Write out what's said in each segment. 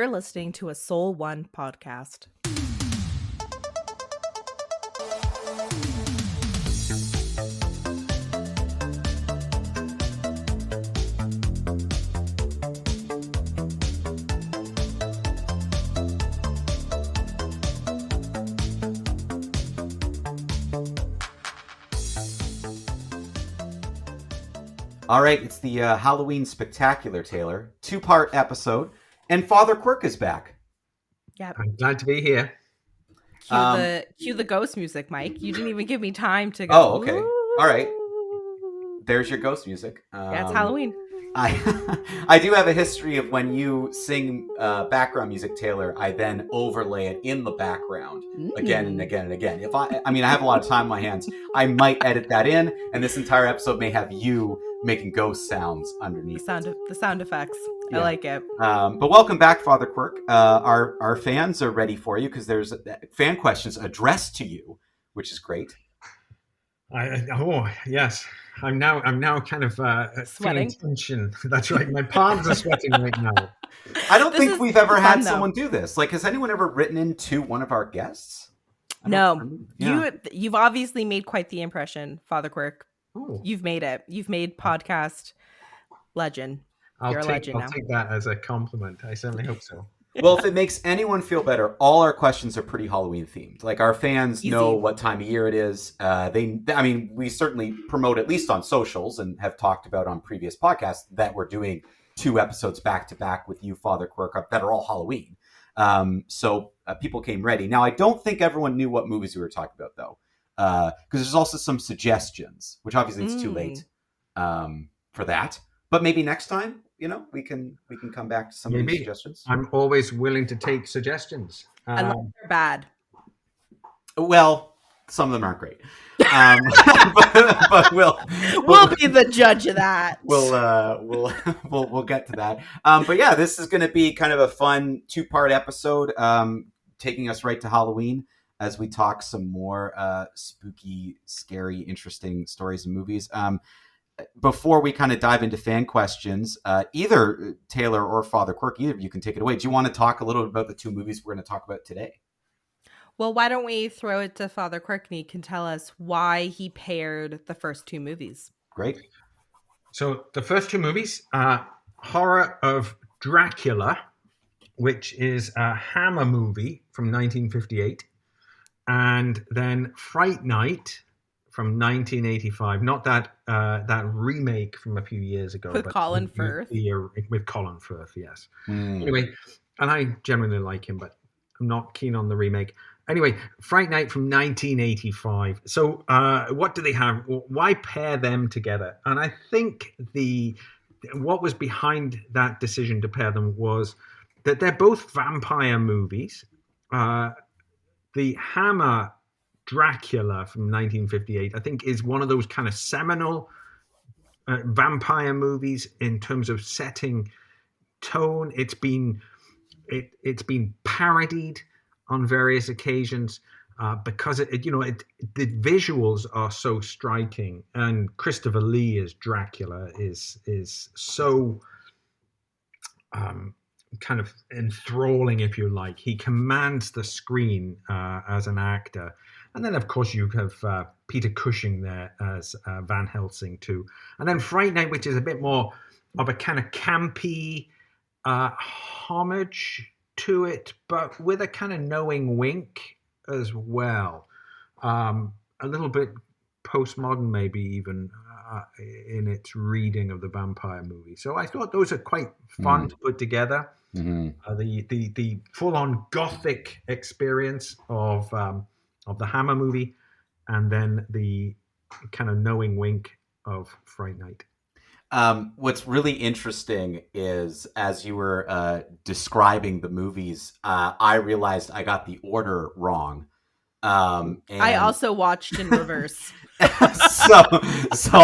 You're listening to a Soul One podcast. All right, it's the Halloween Spectacular, Taylor. 2-part episode, and Father Quirk is back. Yep. I'm glad to be here. Cue the ghost music, Mike. You didn't even give me time to go. Oh, okay. All right. There's your ghost music. Yeah, it's Halloween. I do have a history of when you sing background music, Taylor, I then overlay it in the background again and again and again. If I have a lot of time on my hands. I might edit that in, and this entire episode may have you making ghost sounds underneath. The sound effects. Yeah. I like it. But welcome back, Father Quirk. Our fans are ready for you because there's fan questions addressed to you, which is great. Yes. I'm now kind of sweating. Feeling tension. That's right. My palms are sweating right now. I don't think we've ever had fun, someone do this. Like, has anyone ever written into one of our guests? No. You've obviously made quite the impression, Father Quirk. Oh. You've made it. You've made podcast legend. You're a legend now. I'll take that as a compliment. I certainly hope so. Well, if it makes anyone feel better, all our questions are pretty Halloween themed. Like, our fans know what time of year it is. We certainly promote, at least on socials, and have talked about on previous podcasts that we're doing 2 episodes back to back with you, Father Quirk, that are all Halloween. So people came ready. Now, I don't think everyone knew what movies we were talking about, though, because there's also some suggestions, which obviously it's too late for that. But maybe next time, we can come back to some of these suggestions. I'm always willing to take suggestions. Unless they're bad. Well, some of them aren't great. But we'll be the judge of that. We'll get to that. But yeah, this is going to be kind of a fun 2-part episode, taking us right to Halloween as we talk some more spooky, scary, interesting stories and movies. Before we kind of dive into fan questions, either Taylor or Father Quirk, either of you can take it away. Do you want to talk a little bit about the 2 movies we're going to talk about today? Well, why don't we throw it to Father Quirk, and he can tell us why he paired the first 2 movies. Great. So the first 2 movies are Horror of Dracula, which is a Hammer movie from 1958, and then Fright Night from 1985, not that remake from a few years ago. With Colin Firth? With Colin Firth, yes. Anyway, and I generally like him, but I'm not keen on the remake. Anyway, Fright Night from 1985. So what do they have? Why pair them together? And I think what was behind that decision to pair them was that they're both vampire movies. The Hammer Dracula from 1958, I think, is one of those kind of seminal vampire movies in terms of setting tone. It's been parodied on various occasions because the visuals are so striking, and Christopher Lee as Dracula is so kind of enthralling, if you like. He commands the screen as an actor. And then, of course, you have Peter Cushing there as Van Helsing, too. And then Fright Night, which is a bit more of a kind of campy homage to it, but with a kind of knowing wink as well. A little bit postmodern, maybe even, in its reading of the vampire movie. So I thought those are quite fun to put together. Mm-hmm. The full-on Gothic experience of the Hammer movie, and then the kind of knowing wink of Fright Night. What's really interesting is, as you were describing the movies, I realized I got the order wrong. And I also watched in reverse. so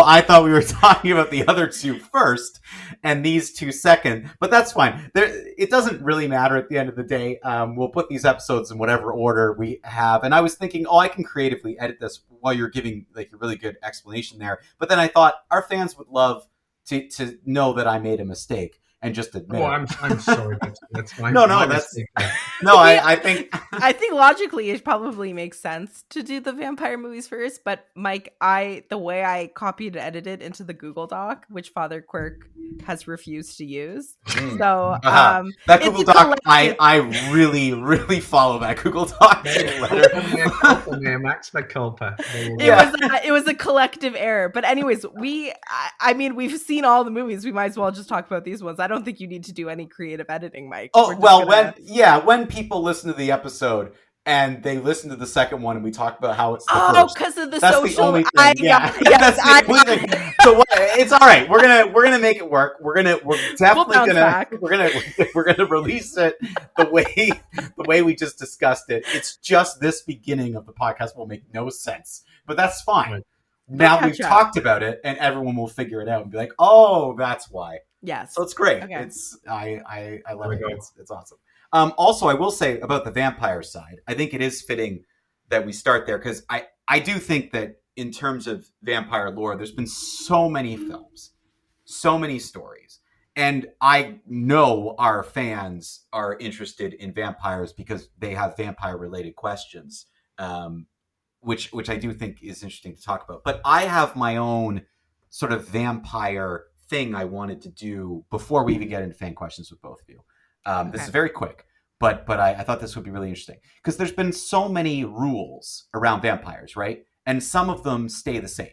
I thought we were talking about the other 2 first and these 2 second, but that's fine. It doesn't really matter at the end of the day. We'll put these episodes in whatever order we have. And I was thinking, I can creatively edit this while you're giving like a really good explanation there. But then I thought our fans would love to know that I made a mistake. and just admit Oh, it. I'm sorry. That's my No, my that's mistake there. no. I think I think logically it probably makes sense to do the vampire movies first, but Mike, the way I copied and edited into the Google Doc, which Father Quirk has refused to use. So that it's Google a Doc, collective. I really follow that Google Doc letter. Max culpa. It was a collective error. But anyways, I mean we've seen all the movies. We might as well just talk about these ones. I don't think you need to do any creative editing, Mike. Oh well, when people listen to the episode and they listen to the second one and we talk about how it's the first, because of the that's social. the only thing. That's the only thing. So it's all right. We're gonna make it work. We're definitely gonna release it the way we just discussed it. It's just this beginning of the podcast will make no sense, but that's fine. Right. Now we've talked about it, and everyone will figure it out and be like, "Oh, that's why." Yes. So it's great. Okay. It's I love it. It's awesome. Also, I will say about the vampire side, I think it is fitting that we start there because I do think that in terms of vampire lore, there's been so many films, so many stories, and I know our fans are interested in vampires because they have vampire-related questions, which I do think is interesting to talk about. But I have my own sort of vampire thing I wanted to do before we even get into fan questions with both of you. This is very quick, but I thought this would be really interesting because there's been so many rules around vampires, right? And some of them stay the same.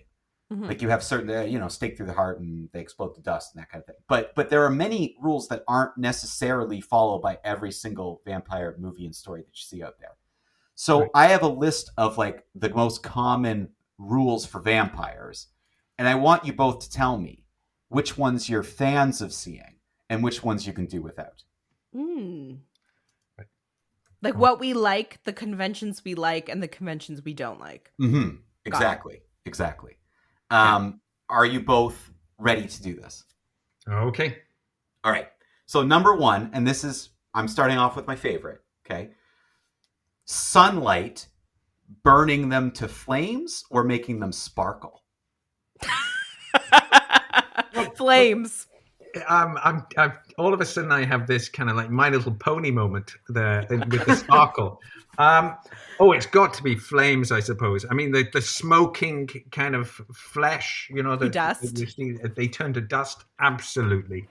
Mm-hmm. Like you have certain, stake through the heart and they explode to dust and that kind of thing. But there are many rules that aren't necessarily followed by every single vampire movie and story that you see out there. So right. I have a list of like the most common rules for vampires, and I want you both to tell me which ones you're fans of seeing and which ones you can do without. Like what we like, the conventions we like, and the conventions we don't like. Mm-hmm. Exactly. Are you both ready to do this? Okay. All right. So number one, and this is, I'm starting off with my favorite, okay? Sunlight burning them to flames or making them sparkle? Flames. I'm all of a sudden I have this kind of like My Little Pony moment there with the sparkle. It's got to be flames, I suppose. I mean, the smoking kind of flesh, the dust. They turn to dust. Absolutely.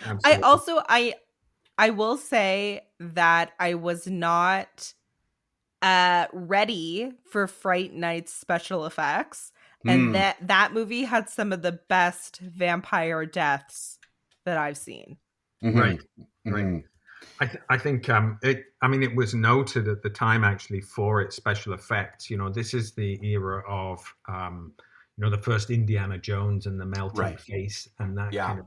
I will say that I was not ready for Fright Night's special effects, and that movie had some of the best vampire deaths that I've seen. Mm-hmm. Right. I think it was noted at the time actually for its special effects. This is the era of the first Indiana Jones and the melting face and that kind of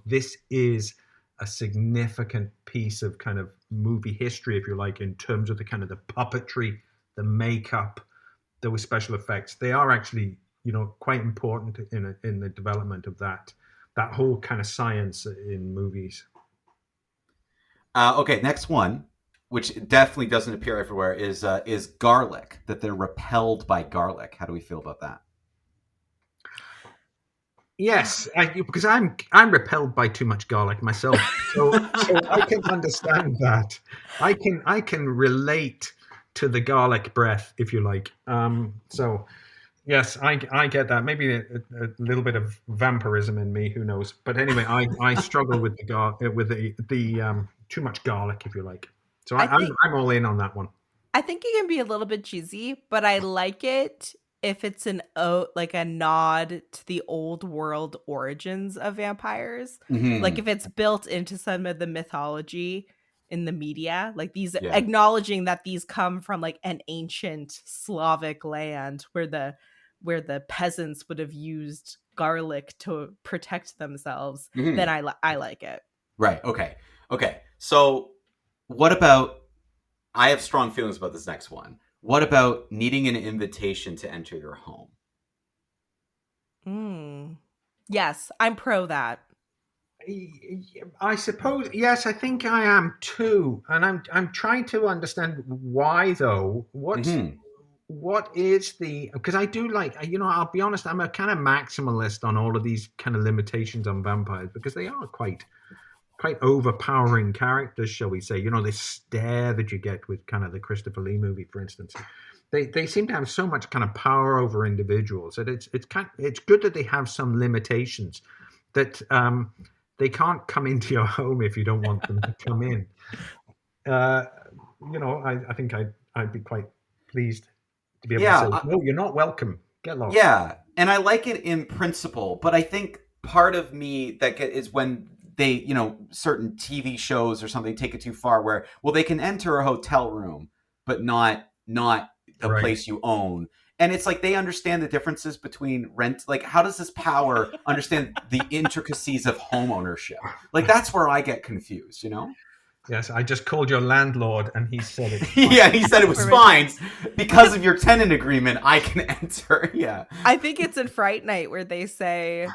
this is a significant piece of kind of movie history, if you like, in terms of the kind of the puppetry, the makeup, those special effects. They are actually quite important in the development of that whole kind of science in movies. Okay, next one, which definitely doesn't appear everywhere, is garlic. That they're repelled by garlic. How do we feel about that? Yes, because I'm repelled by too much garlic myself, so I can understand that. I can relate to the garlic breath, if you like. So. Yes, I get that. Maybe a little bit of vampirism in me, who knows? But anyway, I struggle with the too much garlic, if you like. So I'm all in on that one. I think it can be a little bit cheesy, but I like it if it's like a nod to the old world origins of vampires. Mm-hmm. Like if it's built into some of the mythology in the media, like these acknowledging that these come from like an ancient Slavic land where the peasants would have used garlic to protect themselves, then I like it. Right. Okay. So what about, I have strong feelings about this next one. What about needing an invitation to enter your home? Yes, I'm pro that. I suppose, yes, I think I am too. And I'm trying to understand why though. What is because I do like, I'll be honest, I'm a kind of maximalist on all of these kind of limitations on vampires because they are quite quite overpowering characters, shall we say. You know, this stare that you get with kind of the Christopher Lee movie, for instance. They seem to have so much kind of power over individuals that it's good that they have some limitations, that they can't come into your home if you don't want them to come in. You know, I think I'd be quite pleased to be able to say, no, you're not welcome. Get lost. Yeah, and I like it in principle, but I think part of me is when they, you know, certain TV shows or something take it too far, where they can enter a hotel room, but not a place you own. And it's like they understand the differences between rent. Like, how does this power understand the intricacies of home ownership? Like, that's where I get confused, you know? Yes, I just called your landlord and he said it. Yeah, he said it was fine. Because of your tenant agreement, I can enter. Yeah. I think it's in Fright Night where they say,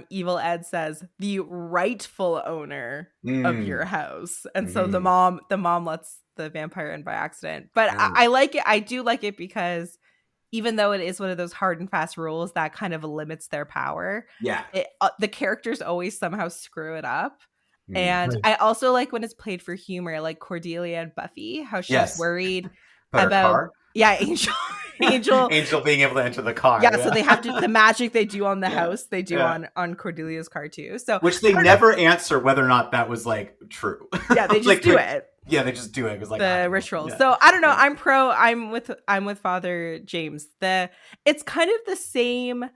Evil Ed says, the rightful owner of your house. And so the mom lets the vampire in by accident. But I like it. I do like it because even though it is one of those hard and fast rules that kind of limits their power, the characters always somehow screw it up. And I also like when it's played for humor, like Cordelia and Buffy, how she's worried about Angel being able to enter the car. Yeah, so they have to, the magic they do on the house, they do on Cordelia's car too. So which they never answer whether or not that was like true. Yeah, they just like, do it. Yeah, they just do it. It was like the ritual. Yeah. So I don't know. I'm with Father James. It's kind of the same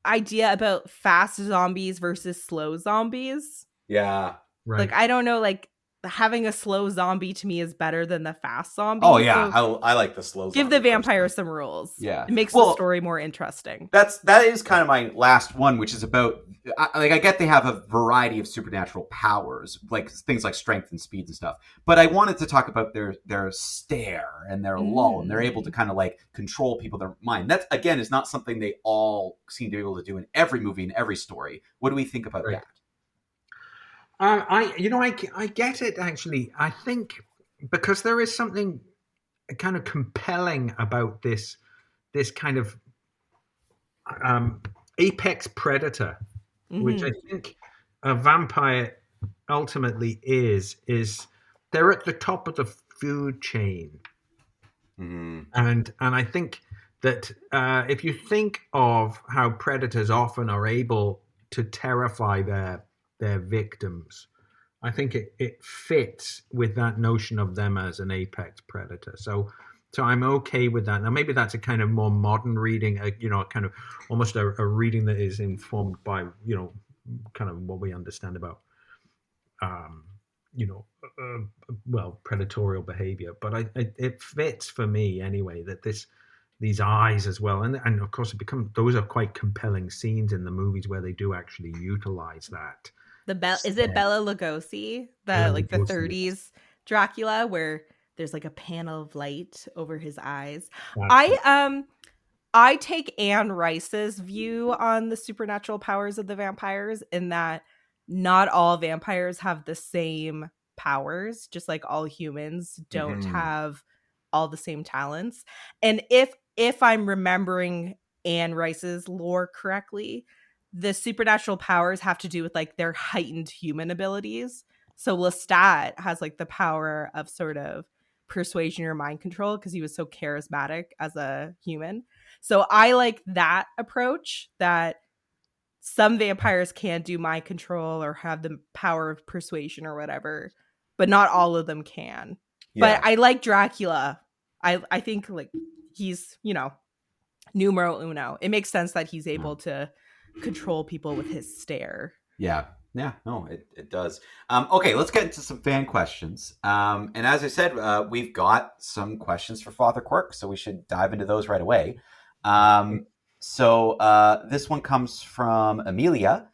idea about fast zombies versus slow zombies. Yeah. Right. Like, I don't know, like having a slow zombie to me is better than the fast zombie. Oh yeah, so I like the slow zombie. Give the vampire some rules. Yeah. It makes the story more interesting. That is kind of my last one, which is about I get they have a variety of supernatural powers, like things like strength and speed and stuff. But I wanted to talk about their stare and their lull, and they're able to kind of like control people, their mind. That again is not something they all seem to be able to do in every movie and every story. What do we think about that? I get it actually. I think because there is something kind of compelling about this kind of apex predator, which I think a vampire ultimately is they're at the top of the food chain, and I think that if you think of how predators often are able to terrify their victims, I think it fits with that notion of them as an apex predator. So I'm okay with that. Now, maybe that's a kind of more modern reading, kind of almost a reading that is informed by, kind of what we understand about, predatorial behavior. But it fits for me anyway, that these eyes as well. And of course, those are quite compelling scenes in the movies where they do actually utilize that. Is it Bela Lugosi, the 30s Dracula, where there's like a panel of light over his eyes? I take Anne Rice's view on the supernatural powers of the vampires in that not all vampires have the same powers, just like all humans don't have all the same talents. And if I'm remembering Anne Rice's lore correctly, the supernatural powers have to do with like their heightened human abilities. So Lestat has like the power of sort of persuasion or mind control because he was so charismatic as a human. So I like that approach, that some vampires can do mind control or have the power of persuasion or whatever, but not all of them can. Yeah. But I like Dracula. I think like he's, numero uno. It makes sense that he's able to control people with his stare. Yeah, no, it does. Okay, let's get into some fan questions. And as I said, we've got some questions for Father Quirk, so we should dive into those right away. So this one comes from Amelia,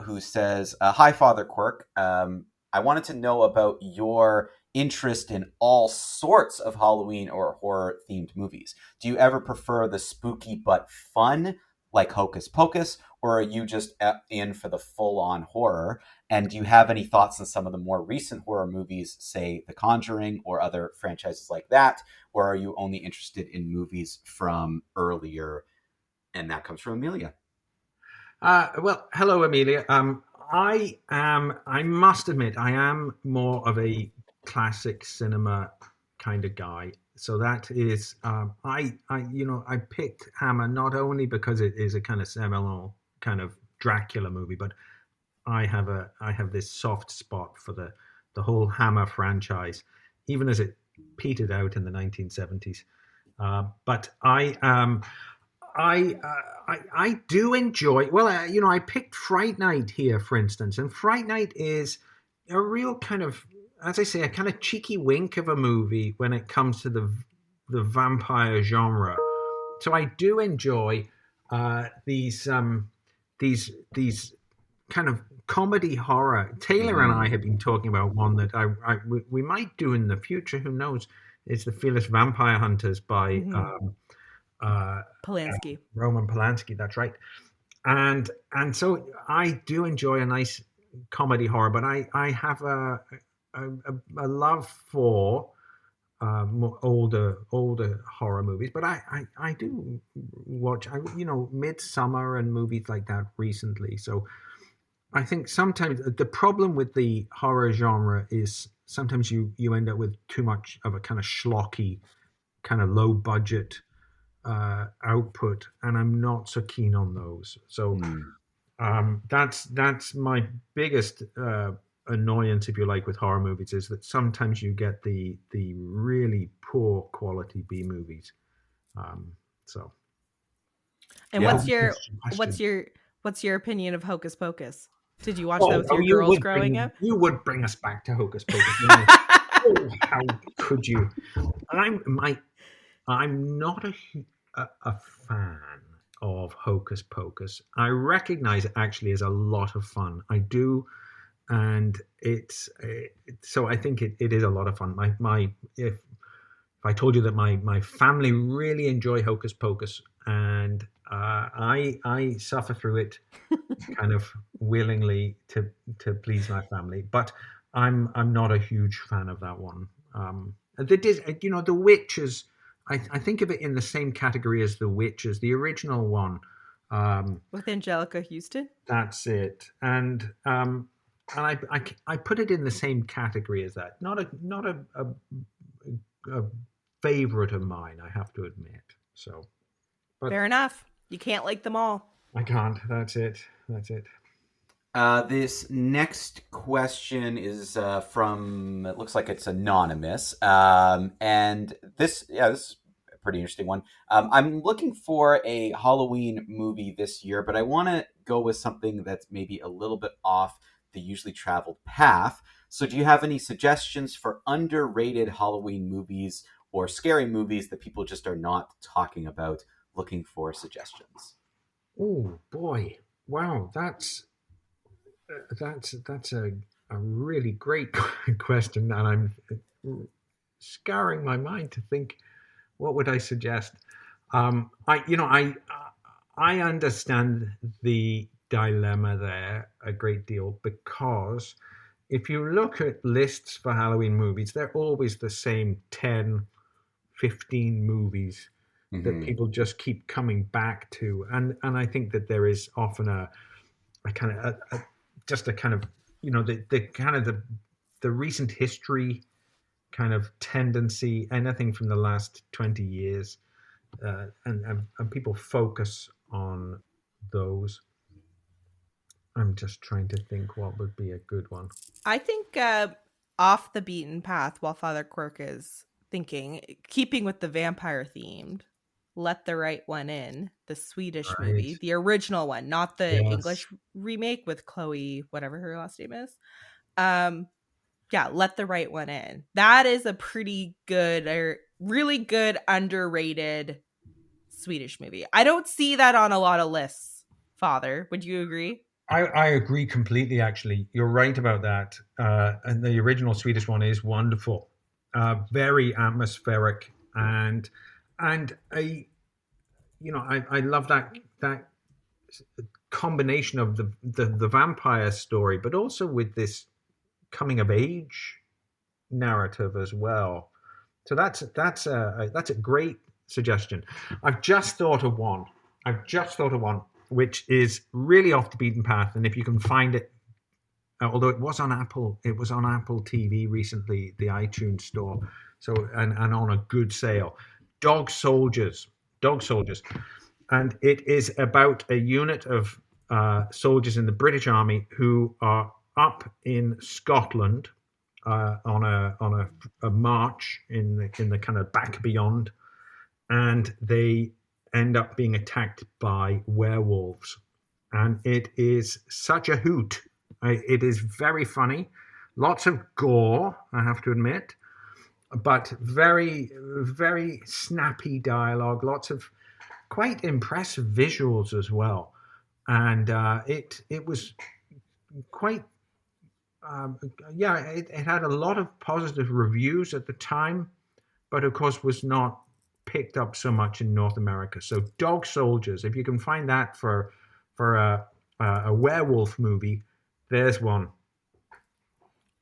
who says, "Hi, Father Quirk. I wanted to know about your interest in all sorts of Halloween or horror-themed movies. Do you ever prefer the spooky but fun, like Hocus Pocus, or are you just in for the full-on horror? And do you have any thoughts on some of the more recent horror movies, say The Conjuring or other franchises like that? Or are you only interested in movies from earlier?" And that comes from Amelia. Well, hello, Amelia. I must admit, I am more of a classic cinema kind of guy. So that is, I picked Hammer not only because it is a kind of seminal kind of Dracula movie, but I have this soft spot for the whole Hammer franchise, even as it petered out in the 1970s. But I do enjoy. Well, I picked Fright Night here, for instance, and Fright Night is a real kind of, as I say, a kind of cheeky wink of a movie when it comes to the vampire genre. So I do enjoy these kind of comedy horror. Taylor and I have been talking about one that we might do in the future. Who knows? It's the Fearless Vampire Hunters by Polanski. Roman Polanski. That's right. And so I do enjoy a nice comedy horror, but I have a love for older horror movies. But I do watch Midsummer and movies like that recently. So I think sometimes the problem with the horror genre is sometimes you end up with too much of a kind of schlocky, kind of low budget output, and I'm not so keen on those. So that's my biggest annoyance, if you like, with horror movies, is that sometimes you get the really poor quality B movies. So. And Yeah. what's your opinion of Hocus Pocus? Did you watch that with your girls growing up? You would bring us back to Hocus Pocus. How could you? I'm not a fan of Hocus Pocus. I recognize it actually is a lot of fun. I do, and so I think it is a lot of fun. If I told you that my family really enjoy Hocus Pocus, and I suffer through it kind of willingly to please my family, but I'm not a huge fan of that one. The Witches, I think of it in the same category as The Witches, the original one. With Angelica Houston? That's it. And I put it in the same category as that. Not a favorite of mine, I have to admit. So, but fair enough. You can't like them all. I can't. That's it. This next question is from, it looks like it's anonymous. And this is a pretty interesting one. I'm looking for a Halloween movie this year, but I want to go with something that's maybe a little bit off the usually traveled path. So do you have any suggestions for underrated Halloween movies or scary movies that people just are not talking about? Looking for suggestions. Oh boy. Wow. That's a really great question, and I'm scouring my mind to think, what would I suggest? I understand the dilemma there a great deal, because if you look at lists for Halloween movies, they're always the same 10, 15 movies that people just keep coming back to, and I think that there is often a kind of the recent history kind of tendency, anything from the last 20 years, and people focus on those. I'm just trying to think what would be a good one. I think off the beaten path, while Father Quirk is thinking, keeping with the vampire themed, Let the Right One In, the Swedish movie, the original one, not the English remake with Chloe, whatever her last name is. Let the Right One In. That is a pretty good, or really good, underrated Swedish movie. I don't see that on a lot of lists. Father, would you agree? I agree completely, actually. You're right about that. And the original Swedish one is wonderful. Very atmospheric, and I love that combination of the vampire story, but also with this coming of age narrative as well. So that's a great suggestion. I've just thought of one which is really off the beaten path, and if you can find it, although it was on Apple TV recently, the iTunes store. So and on a good sale. Dog Soldiers, and it is about a unit of soldiers in the British Army who are up in Scotland on a march in the kind of back beyond, and they end up being attacked by werewolves, and it is such a hoot. It is very funny, lots of gore, I have to admit, but very, very snappy dialogue, lots of quite impressive visuals as well, and it was quite it had a lot of positive reviews at the time, but of course was not picked up so much in North America. So Dog Soldiers, if you can find that for a werewolf movie, there's one.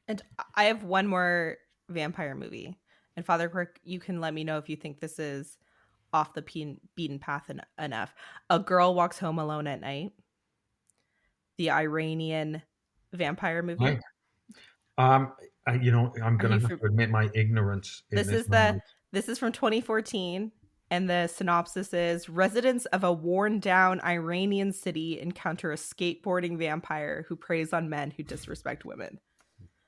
And I have one more vampire movie. And Father Quirk, you can let me know if you think this is off the beaten path enough. A Girl Walks Home Alone at Night. The Iranian vampire movie. Right. I'm going to have to admit my ignorance in this moment. This is from 2014, and the synopsis is: residents of a worn-down Iranian city encounter a skateboarding vampire who preys on men who disrespect women.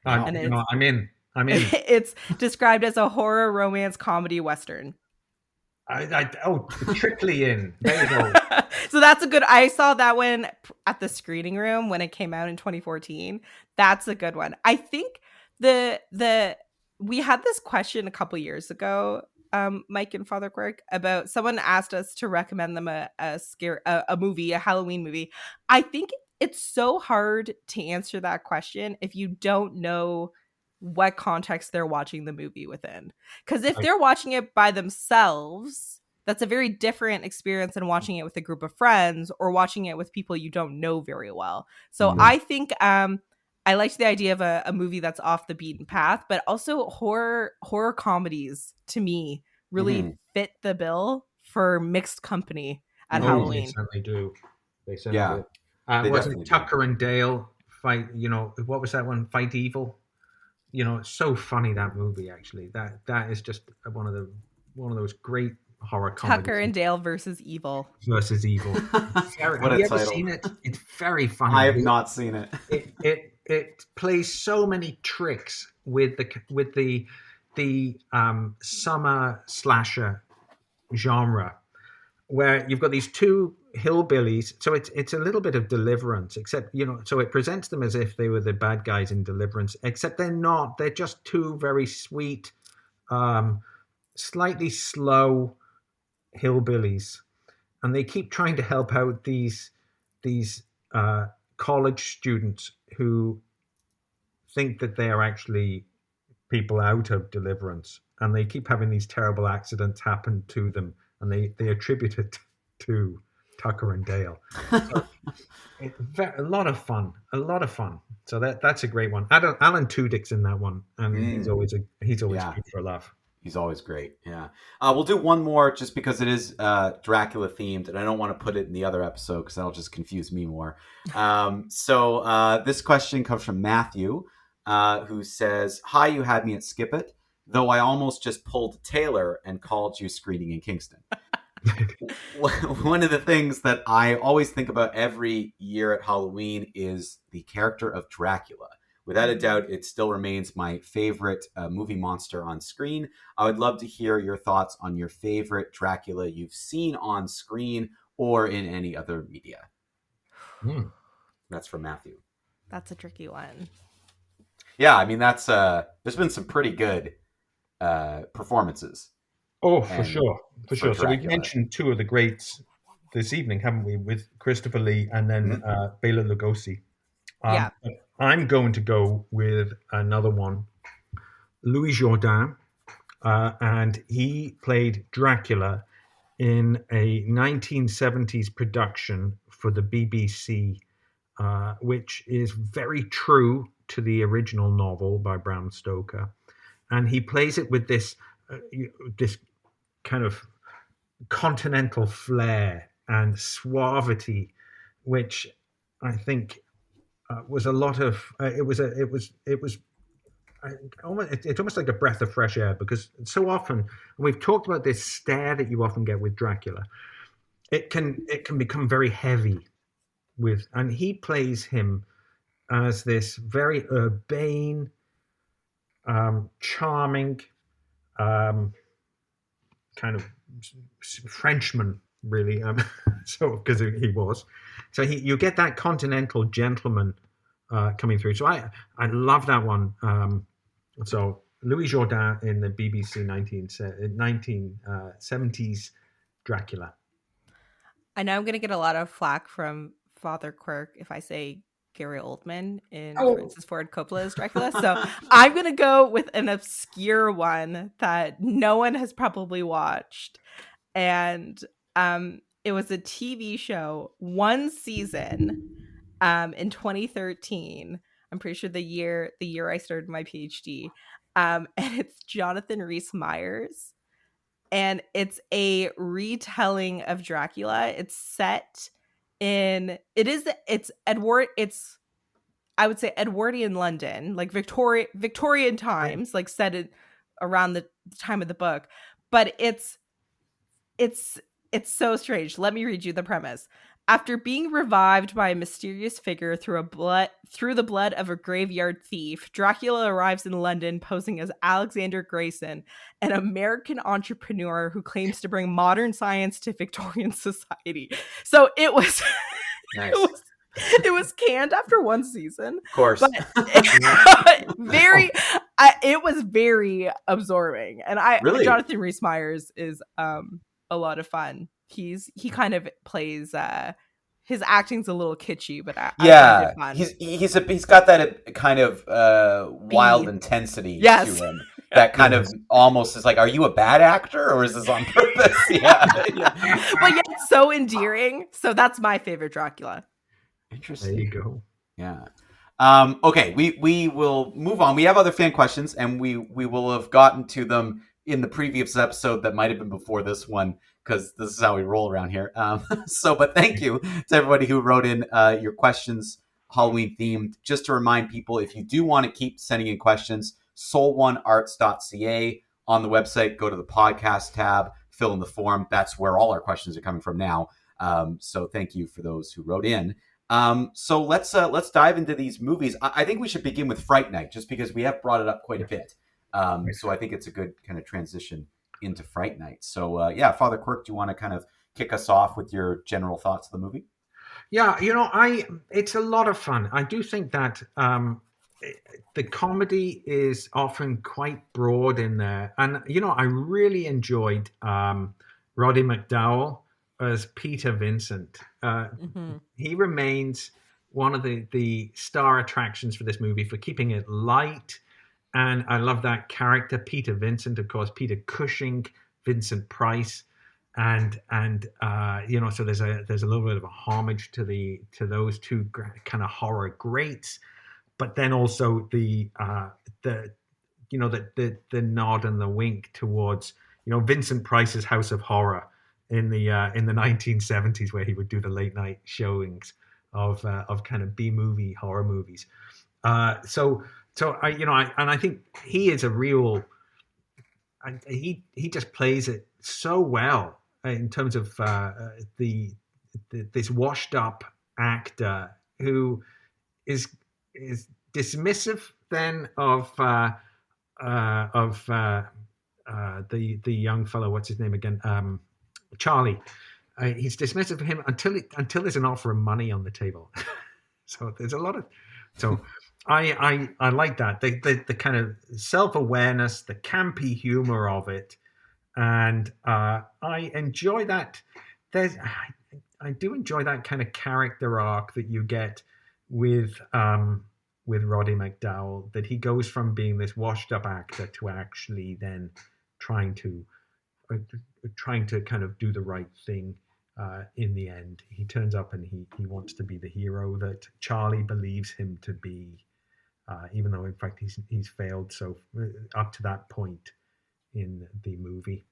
I'm in. It's described as a horror, romance, comedy, western. Triply in. There you go. So that's a good. I saw that one at the screening room when it came out in 2014. That's a good one. I think we had this question a couple years ago, Mike and Father Quirk, about someone asked us to recommend them a movie, a Halloween movie. I think it's so hard to answer that question if you don't know what context they're watching the movie within. Because if they're watching it by themselves, that's a very different experience than watching it with a group of friends or watching it with people you don't know very well. So I think I liked the idea of a movie that's off the beaten path, but also horror comedies to me really fit the bill for mixed company at Halloween. They certainly do. They certainly do. Wasn't Tucker and Dale fight? What was that one? Fight Evil. It's so funny, that movie. Actually, that is just one of those great horror comedies. Tucker and Dale versus Evil. Have you ever seen it? It's very funny. I have not seen it. It plays so many tricks with the summer slasher genre, where you've got these two hillbillies. So it's a little bit of Deliverance, except so it presents them as if they were the bad guys in Deliverance, except they're not. They're just two very sweet, slightly slow hillbillies, and they keep trying to help out these college students who think that they are actually people out of Deliverance, and they keep having these terrible accidents happen to them, and they attribute it to Tucker and Dale. So a lot of fun. So that's a great one. Alan Tudyk's in that one, and he's always good for a laugh. He's always great. Yeah. We'll do one more just because it is Dracula themed, and I don't want to put it in the other episode because that'll just confuse me more. So this question comes from Matthew, who says, "Hi, you had me at Skip It, though I almost just pulled Taylor and called you screening in Kingston." One of the things that I always think about every year at Halloween is the character of Dracula. Without a doubt, it still remains my favorite movie monster on screen. I would love to hear your thoughts on your favorite Dracula you've seen on screen or in any other media. That's from Matthew. That's a tricky one. Yeah, I mean, that's there's been some pretty good performances. Oh, for sure. So we've mentioned two of the greats this evening, haven't we? With Christopher Lee and then Bela Lugosi. Yeah. I'm going to go with another one, Louis Jourdain, and he played Dracula in a 1970s production for the BBC, which is very true to the original novel by Bram Stoker, and he plays it with this kind of continental flair and suavity, which I think was a lot of it was it's almost like a breath of fresh air, because so often, and we've talked about this stare that you often get with Dracula, it can become very heavy and he plays him as this very urbane, charming, kind of Frenchman, really. So because he was, so you get that continental gentleman coming through. So I love that one. So Louis Jourdan in the BBC 1970s Dracula. I know I'm going to get a lot of flack from Father Quirk if I say Gary Oldman in Francis Ford Coppola's Dracula. So I'm going to go with an obscure one that no one has probably watched. And it was a TV show, one season in 2013. I'm pretty sure the year I started my PhD. And it's Jonathan Rhys-Meyers. And it's a retelling of Dracula. It's set I would say Edwardian London, like Victorian times, like set it around the time of the book. But it's so strange. Let me read you the premise. After being revived by a mysterious figure through the blood of a graveyard thief, Dracula arrives in London posing as Alexander Grayson, an American entrepreneur who claims to bring modern science to Victorian society. So it was nice. It was canned after one season. Of course. But it was very absorbing. And really? Jonathan Rhys-Meyers is a lot of fun. He kind of plays his acting's a little kitschy, but I find it fun. He's got that kind of wild intensity to him. That kind of almost is like, are you a bad actor or is this on purpose? yeah. But yet so endearing. So that's my favorite Dracula. Interesting. There you go. Yeah. Okay, we will move on. We have other fan questions, and we will have gotten to them in the previous episode that might have been before this one, because this is how we roll around here. But thank you to everybody who wrote in your questions, Halloween themed. Just to remind people, if you do want to keep sending in questions, soul1arts.ca on the website, go to the podcast tab, fill in the form. That's where all our questions are coming from now. So thank you for those who wrote in. So let's dive into these movies. I think we should begin with Fright Night, just because we have brought it up quite a bit. So I think it's a good kind of transition into Fright Night. So Father Quirk, do you want to kind of kick us off with your general thoughts of the movie? Yeah, it's a lot of fun. I do think that the comedy is often quite broad in there, and I really enjoyed Roddy McDowall as Peter Vincent. He remains one of the star attractions for this movie, for keeping it light. And I love that character, Peter Vincent, of course, Peter Cushing, Vincent Price, and so there's a little bit of a homage to those two kind of horror greats, but then also the nod and the wink towards Vincent Price's House of Horror in the 1970s, where he would do the late night showings of kind of B-movie horror movies. So I think he is a real. He just plays it so well in terms of this washed up actor who is dismissive then of the young fellow. What's his name again? Charlie. He's dismissive of him until there's an offer of money on the table. So there's a lot of I like that the kind of self-awareness, the campy humor of it, and I enjoy that. I do enjoy that kind of character arc that you get with Roddy McDowall, that he goes from being this washed-up actor to actually then trying to kind of do the right thing. In the end, he turns up and he wants to be the hero that Charlie believes him to be, even though in fact he's failed so up to that point in the movie.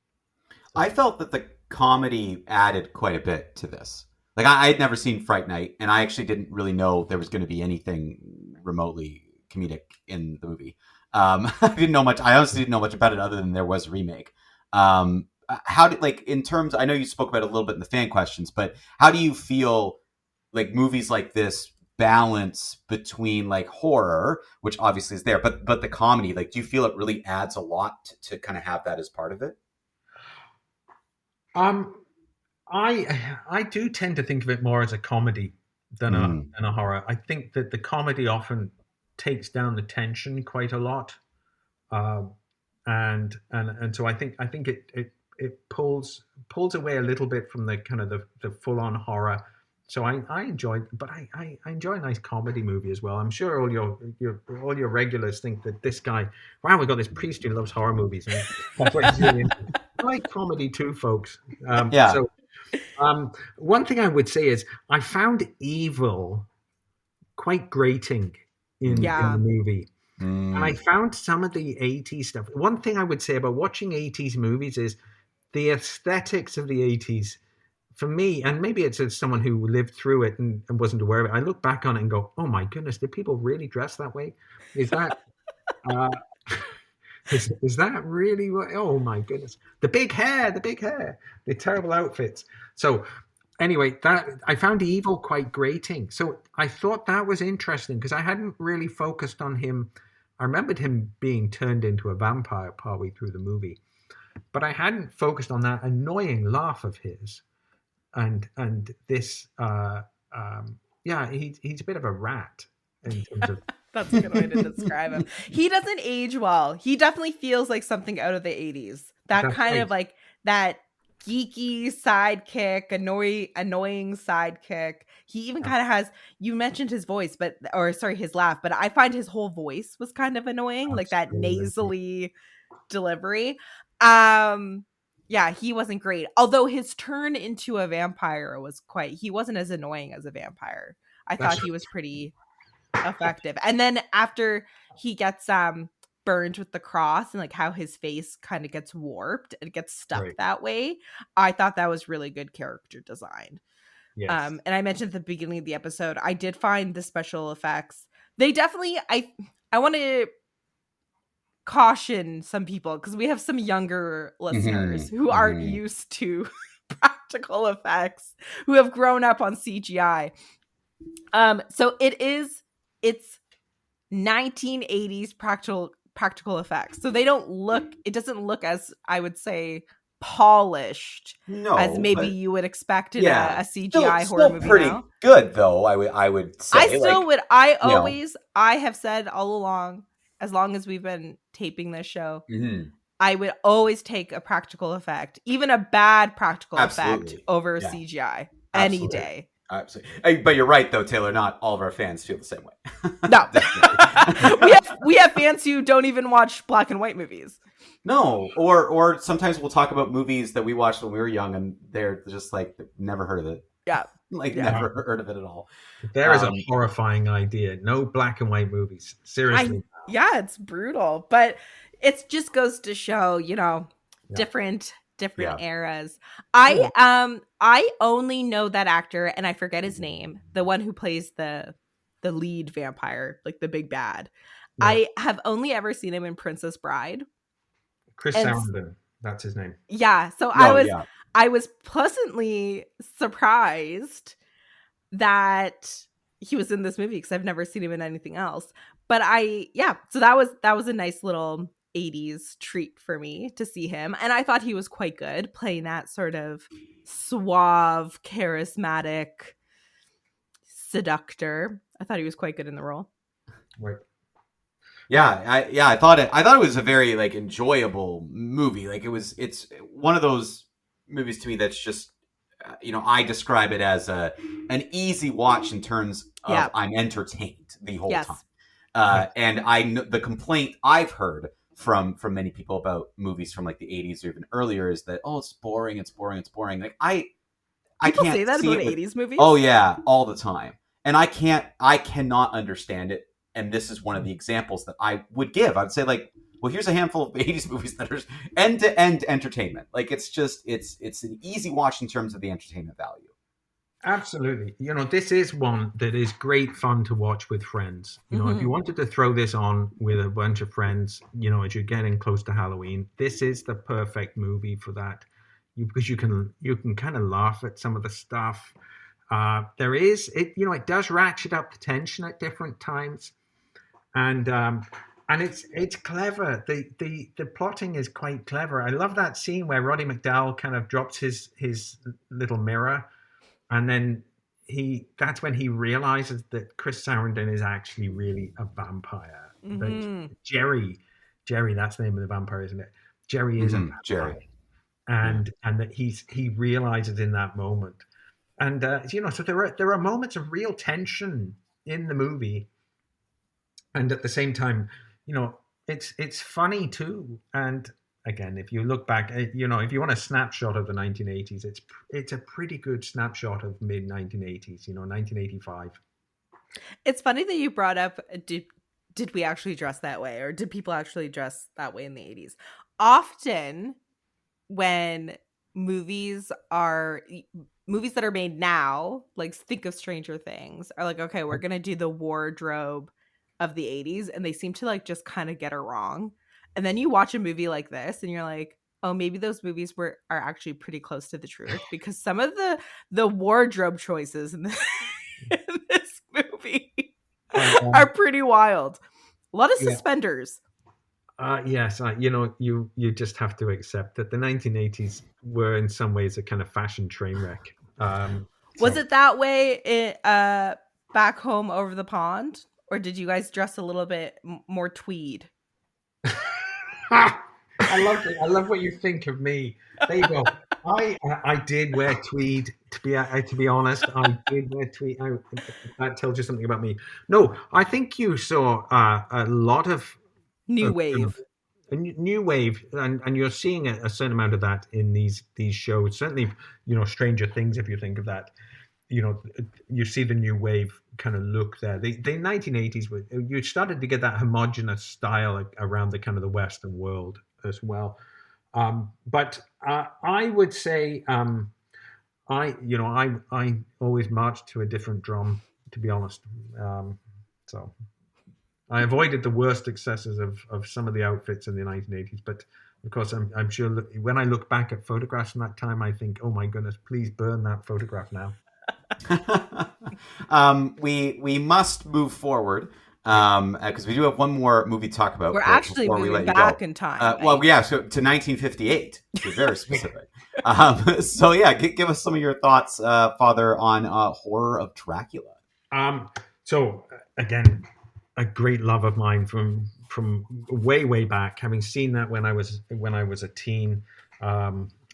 I felt that the comedy added quite a bit to this. Like I had never seen Fright Night, and I actually didn't really know there was going to be anything remotely comedic in the movie. I didn't know much. I honestly didn't know much about it other than there was a remake. How did, like, in terms, I know you spoke about it a little bit in the fan questions, but how do you feel like movies like this balance between like horror, which obviously is there, but the comedy, like, do you feel it really adds a lot to kind of have that as part of it? I do tend to think of it more as a comedy than a horror. I think that the comedy often takes down the tension quite a lot, and so I think it pulls away a little bit from the kind of the full on horror. So I enjoy, but I enjoy a nice comedy movie as well. I'm sure all your regulars think that this guy, wow, we got this priest who loves horror movies, and that's what he's really into. I like comedy too, folks. So one thing I would say is I found evil quite grating in the movie. And I found some of the 80s stuff. One thing I would say about watching 80s movies is the aesthetics of the 80s, for me, and maybe it's as someone who lived through it and wasn't aware of it, I look back on it and go, oh my goodness, did people really dress that way? Is that... is that really what? Oh my goodness, the big hair, the terrible outfits. So anyway, that I found evil quite grating. So I thought that was interesting because I hadn't really focused on him. I remembered him being turned into a vampire partway through the movie, but I hadn't focused on that annoying laugh of his, and this. He's a bit of a rat in terms of. That's a good way to describe him. He doesn't age well. He definitely feels like something out of the 80s. That's kind of like that geeky sidekick, annoying sidekick. He even kind of has, you mentioned his voice, his laugh, but I find his whole voice was kind of annoying, like that nasally delivery. He wasn't great. Although his turn into a vampire he wasn't as annoying as a vampire. I thought he was pretty effective. And then after he gets burned with the cross and like how his face kind of gets warped and gets stuck that way, I thought that was really good character design. Yes. And I mentioned at the beginning of the episode, I did find the special effects, they definitely, I want to caution some people because we have some younger listeners who aren't used to practical effects, who have grown up on CGI. So it's 1980s practical effects. So it doesn't look as, I would say, polished as maybe you would expect in a CGI horror movie. Pretty now. Good though, I would say. I have said all along, as long as we've been taping this show, I would always take a practical effect, even a bad practical effect, over CGI any day. Absolutely. But you're right, though, Taylor. Not all of our fans feel the same way. No. we have fans who don't even watch black and white movies. No. Or sometimes we'll talk about movies that we watched when we were young, and they're just like, never heard of it. Yeah. Never heard of it at all. There is a horrifying idea. No black and white movies. Seriously. It's brutal. But it just goes to show, different eras. I only know that actor, and I forget his name, the one who plays the lead vampire, like the big bad. I have only ever seen him in Princess Bride. Chris Sarandon, that's his name. Yeah, so I was pleasantly surprised that he was in this movie because I've never seen him in anything else. But so that was a nice little 80s treat for me to see him, and I thought he was quite good playing that sort of suave, charismatic seductor. I thought he was quite good in the role. Right. I thought it was a very like enjoyable movie. Like it's one of those movies to me that's just I describe it as an easy watch in terms of I'm entertained the whole time. And the complaint I've heard from many people about movies from like the 80s or even earlier is that it's boring. Like I can't say that about 80s movies. Oh yeah, all the time. And I cannot understand it. And this is one of the examples that I would give. I'd say like, well, here's a handful of 80s movies that are end-to-end entertainment. Like it's an easy watch in terms of the entertainment value. Absolutely. This is one that is great fun to watch with friends. If you wanted to throw this on with a bunch of friends, as you're getting close to Halloween, this is the perfect movie for that. Because you can kind of laugh at some of the stuff. It does ratchet up the tension at different times, and it's clever. The plotting is quite clever. I love that scene where Roddy McDowall kind of drops his little mirror, and then that's when he realizes that Chris Sarandon is actually really a vampire. That Jerry, that's the name of the vampire, isn't it? Jerry is a vampire. Jerry. And that he realizes in that moment. And so there are moments of real tension in the movie, and at the same time, it's funny too. And again, if you look back, if you want a snapshot of the 1980s, it's a pretty good snapshot of mid 1980s. 1985. It's funny that you brought up did we actually dress that way, or did people actually dress that way in the 80s? Often, when movies that are made now, like think of Stranger Things, are like, okay, we're gonna do the wardrobe of the 80s, and they seem to like just kind of get it wrong. And then you watch a movie like this and you're like, oh, maybe those movies are actually pretty close to the truth, because some of the wardrobe choices in this movie are pretty wild. A lot of suspenders. Yes, you just have to accept that the 1980s were in some ways a kind of fashion train wreck. Was it that way back home over the pond, or did you guys dress a little bit more tweed? I love what you think of me. There you go. I did wear tweed. To be honest, I did wear tweed. That tells you something about me. No, I think you saw a lot of new wave, and you're seeing a certain amount of that in these shows. Certainly, Stranger Things. If you think of that, you see the new wave kind of look there. The 1980s, you started to get that homogenous style around the kind of the Western world as well. But I would say I always marched to a different drum, to be honest. So I avoided the worst excesses of some of the outfits in the 1980s. But of course, I'm sure that when I look back at photographs from that time, I think, oh my goodness, please burn that photograph now. We must move forward because we do have one more movie to talk about. We're actually moving back in time. So to 1958, to be very specific. So yeah, give us some of your thoughts, Father, on Horror of Dracula. So again, a great love of mine from way back, having seen that when I was a teen.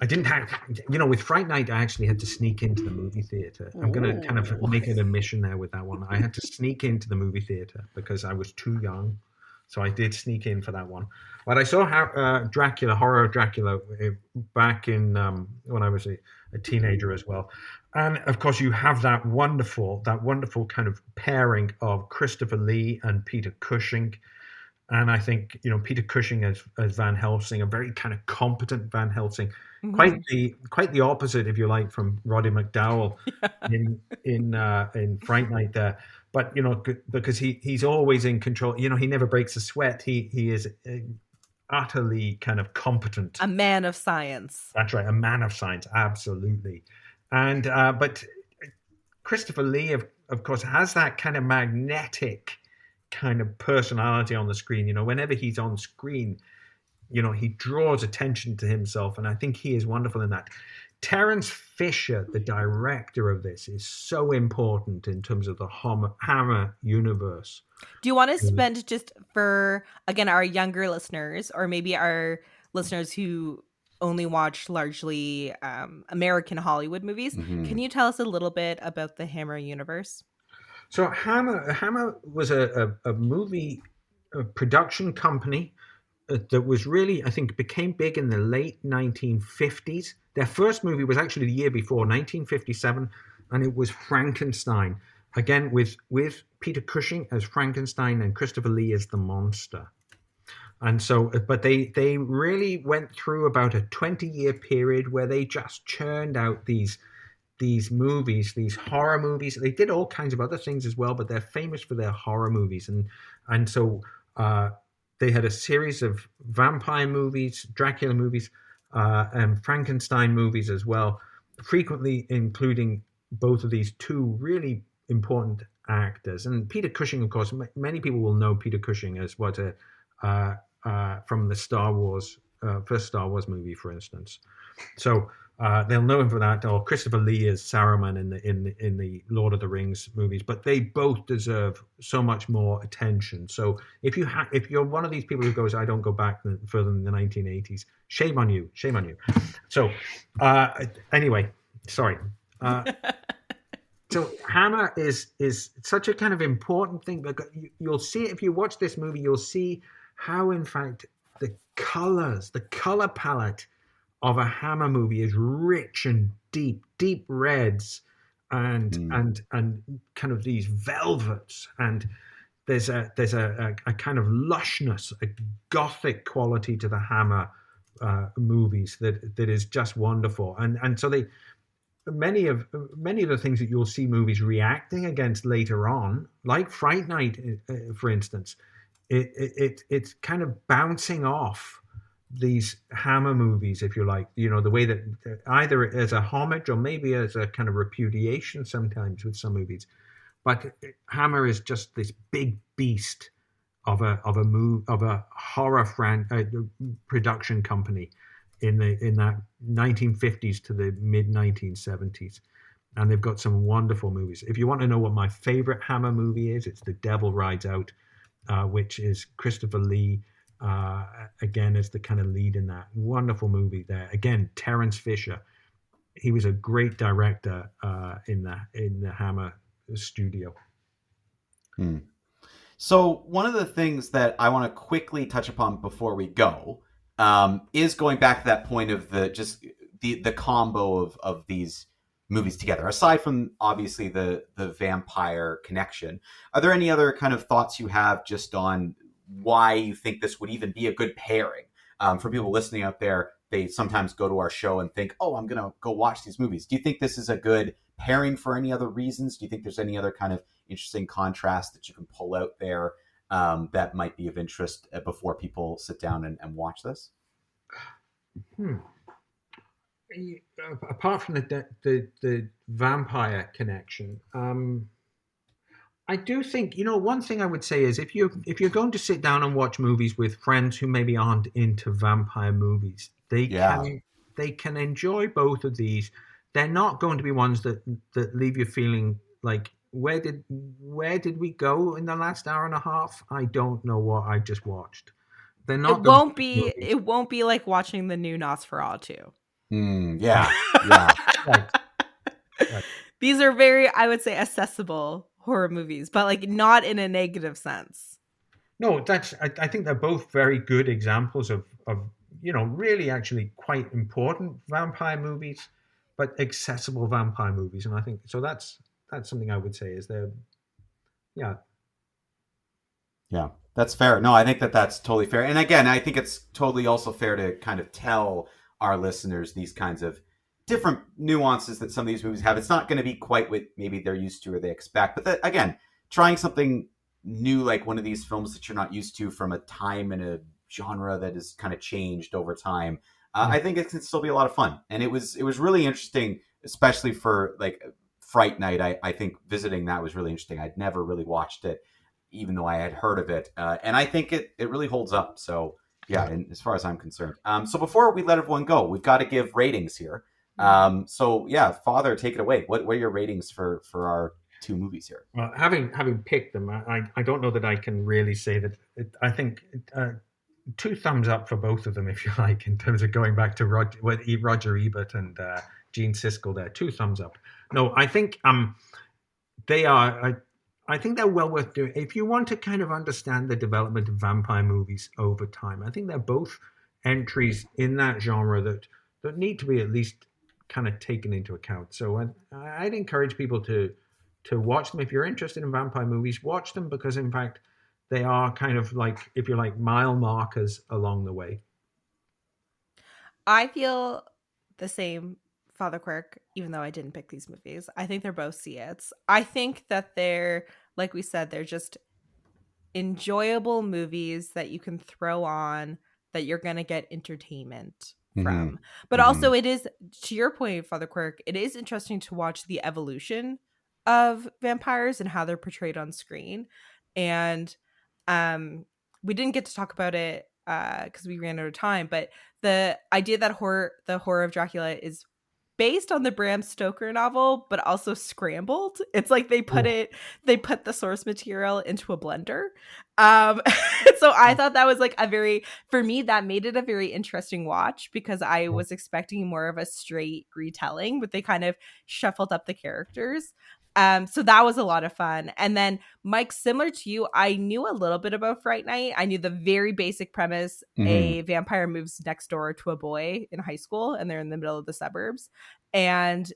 I didn't have, with Fright Night, I actually had to sneak into the movie theater. I'm going to kind of make an admission there with that one. I had to sneak into the movie theater because I was too young. So I did sneak in for that one. But I saw Horror of Dracula back in when I was a teenager as well. And of course, you have that wonderful kind of pairing of Christopher Lee and Peter Cushing. And I think, Peter Cushing as Van Helsing, a very kind of competent Van Helsing, quite the opposite, if you like, from Roddy McDowall in Fright Night there. But, because he's always in control, he never breaks a sweat. He is utterly kind of competent. A man of science. That's right. A man of science. Absolutely. And, but Christopher Lee, of course, has that kind of magnetic kind of personality on the screen. Whenever he's on screen, he draws attention to himself, and I think he is wonderful in that. Terence Fisher, the director of this, is so important in terms of the Hammer universe. Do you want to spend, just for, again, our younger listeners, or maybe our listeners who only watch largely American Hollywood movies, can you tell us a little bit about the Hammer universe? So Hammer was a movie production company that was really, I think, became big in the late 1950s. Their first movie was actually the year before, 1957, and it was Frankenstein. Again, with Peter Cushing as Frankenstein and Christopher Lee as the monster. And so, but they really went through about a 20-year period where they just churned out these these movies, these horror movies. They did all kinds of other things as well, but they're famous for their horror movies. And so they had a series of vampire movies, Dracula movies, and Frankenstein movies as well, frequently including both of these two really important actors. And Peter Cushing, of course, many people will know Peter Cushing as what from the Star Wars first Star Wars movie, for instance. So they'll know him for that, or Christopher Lee as Saruman in the Lord of the Rings movies. But they both deserve so much more attention. So if you're one of these people who goes, I don't go back further than the 1980s, shame on you, shame on you. So anyway, sorry. So Hammer is such a kind of important thing. But you'll see if you watch this movie, you'll see how, in fact, the color palette of a Hammer movie is rich and deep reds and kind of these velvets, and there's a kind of lushness, a Gothic quality to the Hammer movies that is just wonderful, and so many of the things that you'll see movies reacting against later on, like Fright Night, for instance, it's kind of bouncing off these Hammer movies, if you like, the way that either as a homage or maybe as a kind of repudiation sometimes with some movies. But Hammer is just this big beast of a horror production company in that 1950s to the mid 1970s, and they've got some wonderful movies. If you want to know what my favorite Hammer movie is, it's The Devil Rides Out, which is Christopher Lee again as the kind of lead in that wonderful movie. There again, Terence Fisher, he was a great director in the Hammer studio. So one of the things that I want to quickly touch upon before we go is going back to that point of the combo of these movies together. Aside from obviously the vampire connection, are there any other kind of thoughts you have just on why you think this would even be a good pairing? For people listening out there, they sometimes go to our show and think, oh, I'm going to go watch these movies. Do you think this is a good pairing for any other reasons? Do you think there's any other kind of interesting contrast that you can pull out there that might be of interest before people sit down and watch this? Apart from the vampire connection, I do think, one thing I would say is if you're going to sit down and watch movies with friends who maybe aren't into vampire movies, they can enjoy both of these. They're not going to be ones that leave you feeling like, where did we go in the last hour and a half? I don't know what I just watched. They're not. It won't be like watching the new Nosferatu. Yeah. Right. These are very, I would say, accessible horror movies, but like not in a negative sense. No, I think they're both very good examples of really actually quite important vampire movies, but accessible vampire movies. And I think so that's something I would say is they're Yeah, that's fair. No, I think that's totally fair. And again, I think it's totally also fair to kind of tell our listeners these kinds of different nuances that some of these movies have. It's not going to be quite what maybe they're used to or they expect. But that, again, trying something new like one of these films that you're not used to from a time and a genre that has kind of changed over time, I think it can still be a lot of fun. And it was really interesting, especially for like Fright Night. I think visiting that was really interesting. I'd never really watched it, even though I had heard of it. And I think it really holds up. So yeah, and as far as I'm concerned. So before we let everyone go, we've got to give ratings here. So yeah, Father, take it away. What are your ratings for our two movies here? Well, having picked them, I don't know that I can really say that. I think 2 thumbs up for both of them, if you like, in terms of going back to Roger Ebert and Gene Siskel there. 2 thumbs up. No, I think they are. I think they're well worth doing. If you want to kind of understand the development of vampire movies over time, I think they're both entries in that genre that need to be at least kind of taken into account. So I'd encourage people to watch them. If you're interested in vampire movies, watch them, because in fact they are kind of like, if you like, mile markers along the way. I feel the same Father Quirk, even though I didn't pick these movies, I think they're both see-its. I think that they're, like we said, they're just enjoyable movies that you can throw on, that you're going to get entertainment from. But also it is, to your point, Father Quirk, it is interesting to watch the evolution of vampires and how they're portrayed on screen. And we didn't get to talk about it because we ran out of time, but the idea that the Horror of Dracula is based on the Bram Stoker novel, but also scrambled. It's like they put the source material into a blender. So I thought that was like for me, that made it a very interesting watch, because I was expecting more of a straight retelling, but they kind of shuffled up the characters. So that was a lot of fun. And then, Mike, similar to you, I knew a little bit about Fright Night. I knew the very basic premise. A vampire moves next door to a boy in high school, and they're in the middle of the suburbs. And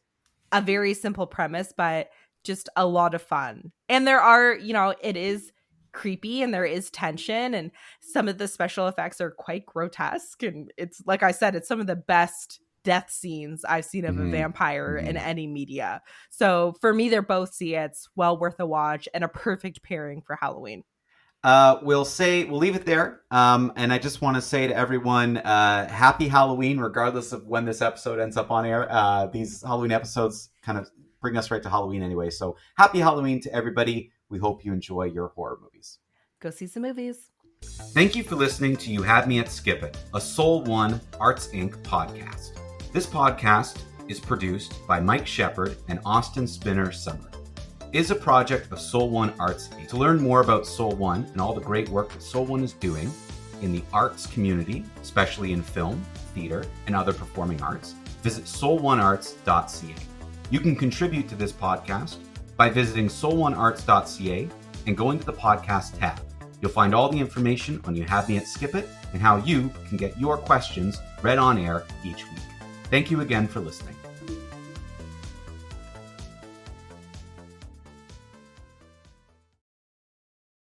a very simple premise, but just a lot of fun. And there are, it is creepy and there is tension, and some of the special effects are quite grotesque. And it's, like I said, it's some of the best death scenes I've seen of a vampire in any media. So for me, they're both see-its, well worth a watch, and a perfect pairing for Halloween. We'll leave it there. And I just want to say to everyone, happy Halloween, regardless of when this episode ends up on air. These Halloween episodes kind of bring us right to Halloween anyway. So happy Halloween to everybody. We hope you enjoy your horror movies. Go see some movies. Thank you for listening to You Had Me at Skip It, a Soul One Arts Inc. podcast. This podcast is produced by Mike Shepard and Austin Spinner Summer. It is a project of Soul One Arts Inc. To learn more about Soul One and all the great work that Soul One is doing in the arts community, especially in film, theater, and other performing arts, visit soul1arts.ca. You can contribute to this podcast by visiting soul1arts.ca and going to the podcast tab. You'll find all the information on You Had Me at Skip It and how you can get your questions read on air each week. Thank you again for listening.